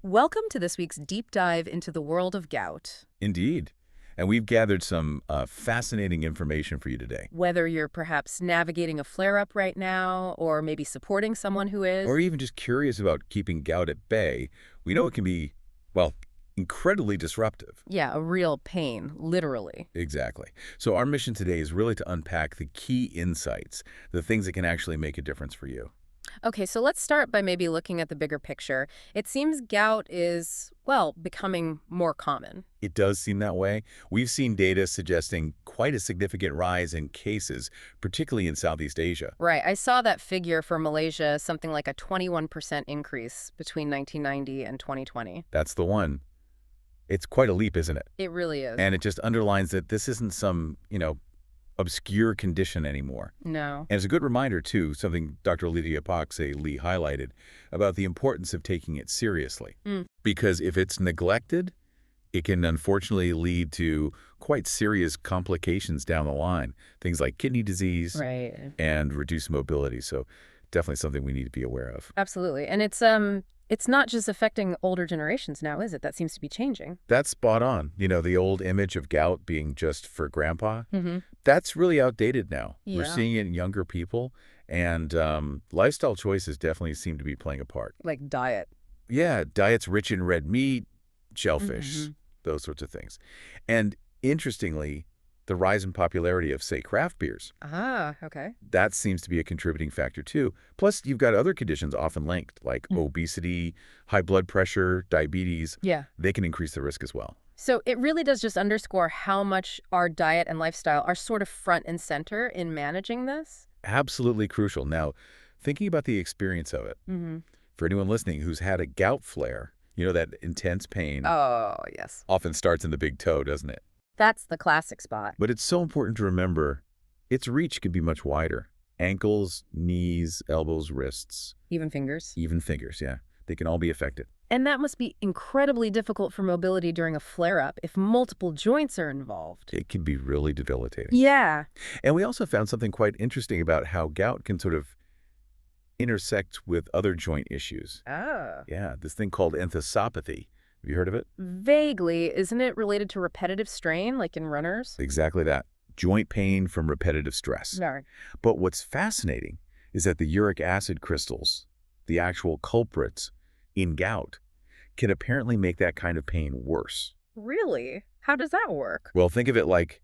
Welcome to this week's deep dive into the world of gout. Indeed. And we've gathered some fascinating information for you today. Whether you're perhaps navigating a flare-up right now, or maybe supporting someone who Or is. even just curious about keeping gout at bay, we know it can be, well, incredibly disruptive. Yeah, a real pain, literally. Exactly. So our mission today is really to unpack the key insights, the things that can actually make a difference for you. Okay, so let's start by maybe looking at the bigger picture. It seems gout is, well, becoming more common. It does seem that way. We've seen data suggesting quite a significant rise in cases, particularly in Southeast Asia. Right, I saw that figure for Malaysia, something like a 21% increase between 1990 and 2020. That's the one. It's quite a leap, isn't it? It really is. And it just underlines that this isn't some, obscure condition anymore. No. And it's a good reminder, too, something Dr. Lydia Lee highlighted, about the importance of taking it seriously. Mm. Because if it's neglected, it can unfortunately lead to quite serious complications down the line. Things like kidney disease Right. and reduced mobility. So definitely something we need to be aware of. Absolutely. And it's not just affecting older generations now, is it? That seems to be changing. That's spot on. The old image of gout being just for grandpa, Mm-hmm. that's really outdated now. We're Yeah. seeing it in younger people, and lifestyle choices definitely seem to be playing a part. Like diet. Yeah, diets rich in red meat, shellfish, Mm-hmm. those sorts of things. And interestingly, the rise in popularity of, say, craft beers, Ah, okay. that seems to be a contributing factor too. Plus, you've got other conditions often linked, like Mm. obesity, high blood pressure, diabetes. Yeah. They can increase the risk as well. So it really does just underscore how much our diet and lifestyle are sort of front and center in managing this. Absolutely crucial. Now, thinking about the experience of it, Mm-hmm. for anyone listening who's had a gout flare, that intense pain Oh, yes. often starts in the big toe, doesn't it? That's the classic spot. But it's so important to remember its reach can be much wider. Ankles, knees, elbows, wrists, Even fingers. even fingers, yeah. They can all be affected. And that must be incredibly difficult for mobility during a flare-up if multiple joints are involved. It can be really debilitating. Yeah. And we also found something quite interesting about how gout can sort of intersect with other joint issues. Oh. Yeah, this thing called enthesopathy. Have you heard of it? Vaguely, isn't it related to repetitive strain, like in runners? Exactly that. Joint pain from repetitive stress. No. But what's fascinating is that the uric acid crystals, the actual culprits in gout, can apparently make that kind of pain worse. Really? How does that work? Well, think of it like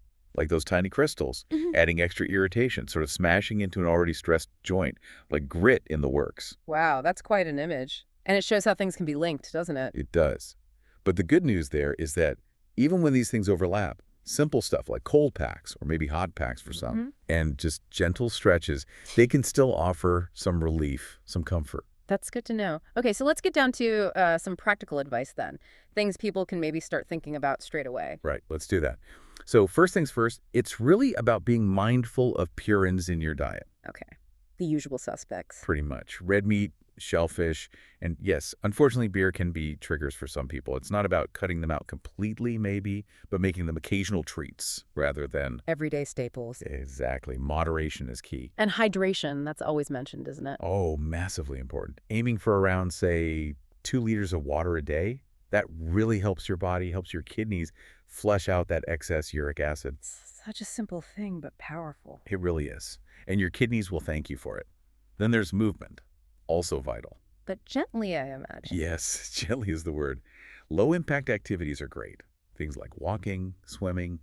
those tiny crystals, Mhm. adding extra irritation, sort of smashing into an already stressed joint, like grit in the works. Wow, that's quite an image. And it shows how things can be linked, doesn't it? It does. But the good news there is that even when these things overlap, simple stuff like cold packs or maybe hot packs for some, Mhm. and just gentle stretches, they can still offer some relief, some comfort. That's good to know. Okay, so let's get down to some practical advice then. Things people can maybe start thinking about straight away. Right, let's do that. So first things first, it's really about being mindful of purines in your diet, Okay. The usual suspects. pretty much. Red meat, shellfish, and yes, unfortunately, beer can be triggers for some people. It's not about cutting them out completely, maybe, but making them occasional treats rather than... Everyday staples. Exactly. Moderation is key. And hydration, that's always mentioned, isn't it? Oh, massively important. Aiming for around, say, 2 liters of water a day, that really helps your body, helps your kidneys flush out that excess uric acid. Such a simple thing, but powerful. It really is. And your kidneys will thank you for it. Then there's movement, also vital. But gently, I imagine. Yes, gently is the word. Low-impact activities are great. Things like walking, swimming,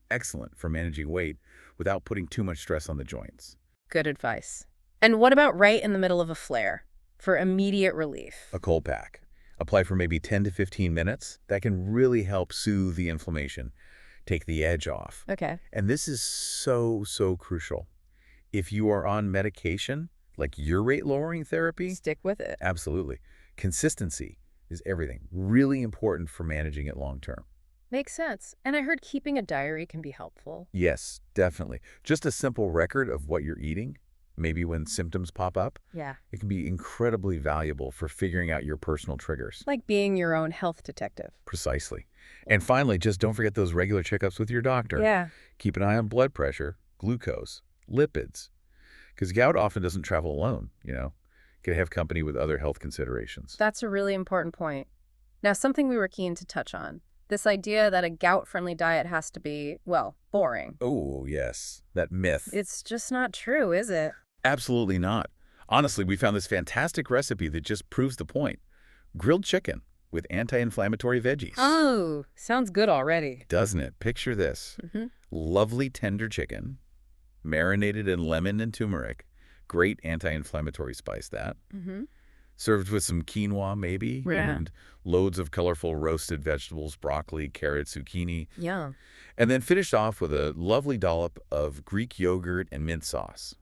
excellent for managing weight without putting too much stress on the joints. Good advice. And what about right in the middle of a flare? For immediate relief. A cold pack. Apply for maybe 10 to 15 minutes. That can really help soothe the inflammation, take the edge off. Okay. And this is so, so crucial. If you are on medication, like urate-lowering therapy, Stick with it. absolutely. Consistency is everything. Really important for managing it long-term. Makes sense. And I heard keeping a diary can be helpful. Yes, definitely. Just a simple record of what you're eating, maybe when symptoms pop up, Yeah. it can be incredibly valuable for figuring out your personal triggers. Like being your own health detective. Precisely. And finally, just don't forget those regular checkups with your doctor. Yeah. Keep an eye on blood pressure, glucose, lipids, because gout often doesn't travel alone, Can have company with other health considerations. That's a really important point. Now, something we were keen to touch on. This idea that a gout-friendly diet has to be, well, boring. Oh, yes, that myth. It's just not true, is it? Absolutely not. Honestly, we found this fantastic recipe that just proves the point. Grilled chicken with anti-inflammatory veggies. Oh, sounds good already. Doesn't it? Picture this. Mm-hmm. Lovely tender chicken, marinated in lemon and turmeric. Great anti-inflammatory spice, that. Mm-hmm. Served with some quinoa, maybe, Yeah. and loads of colorful roasted vegetables, broccoli, carrots, zucchini. Yum. And then finished off with a lovely dollop of Greek yogurt and mint sauce.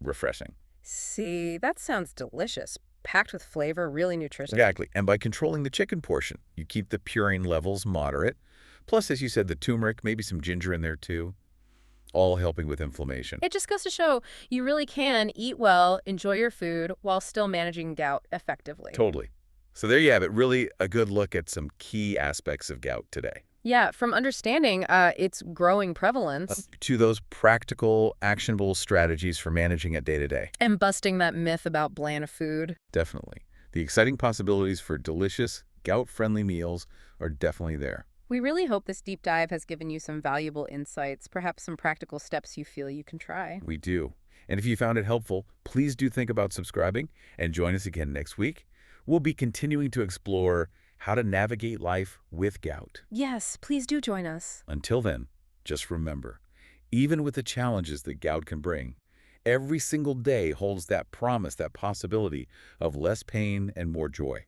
Refreshing. See, that sounds delicious. Packed with flavor, really nutritious. Exactly. And by controlling the chicken portion, you keep the purine levels moderate. Plus, as you said, the turmeric, maybe some ginger in there too, all helping with inflammation. It just goes to show you really can eat well, enjoy your food, while still managing gout effectively. Totally. So there you have it. Really a good look at some key aspects of gout today. Yeah, from understanding its growing prevalence To those practical, actionable strategies for managing it day to day. and busting that myth about bland food. Definitely. The exciting possibilities for delicious, gout-friendly meals are definitely there. We really hope this deep dive has given you some valuable insights, perhaps some practical steps you feel you can try. We do. And if you found it helpful, please do think about subscribing and join us again next week. We'll be continuing to explore how to navigate life with gout. Yes, please do join us. Until then, just remember, even with the challenges that gout can bring, every single day holds that promise, that possibility of less pain and more joy.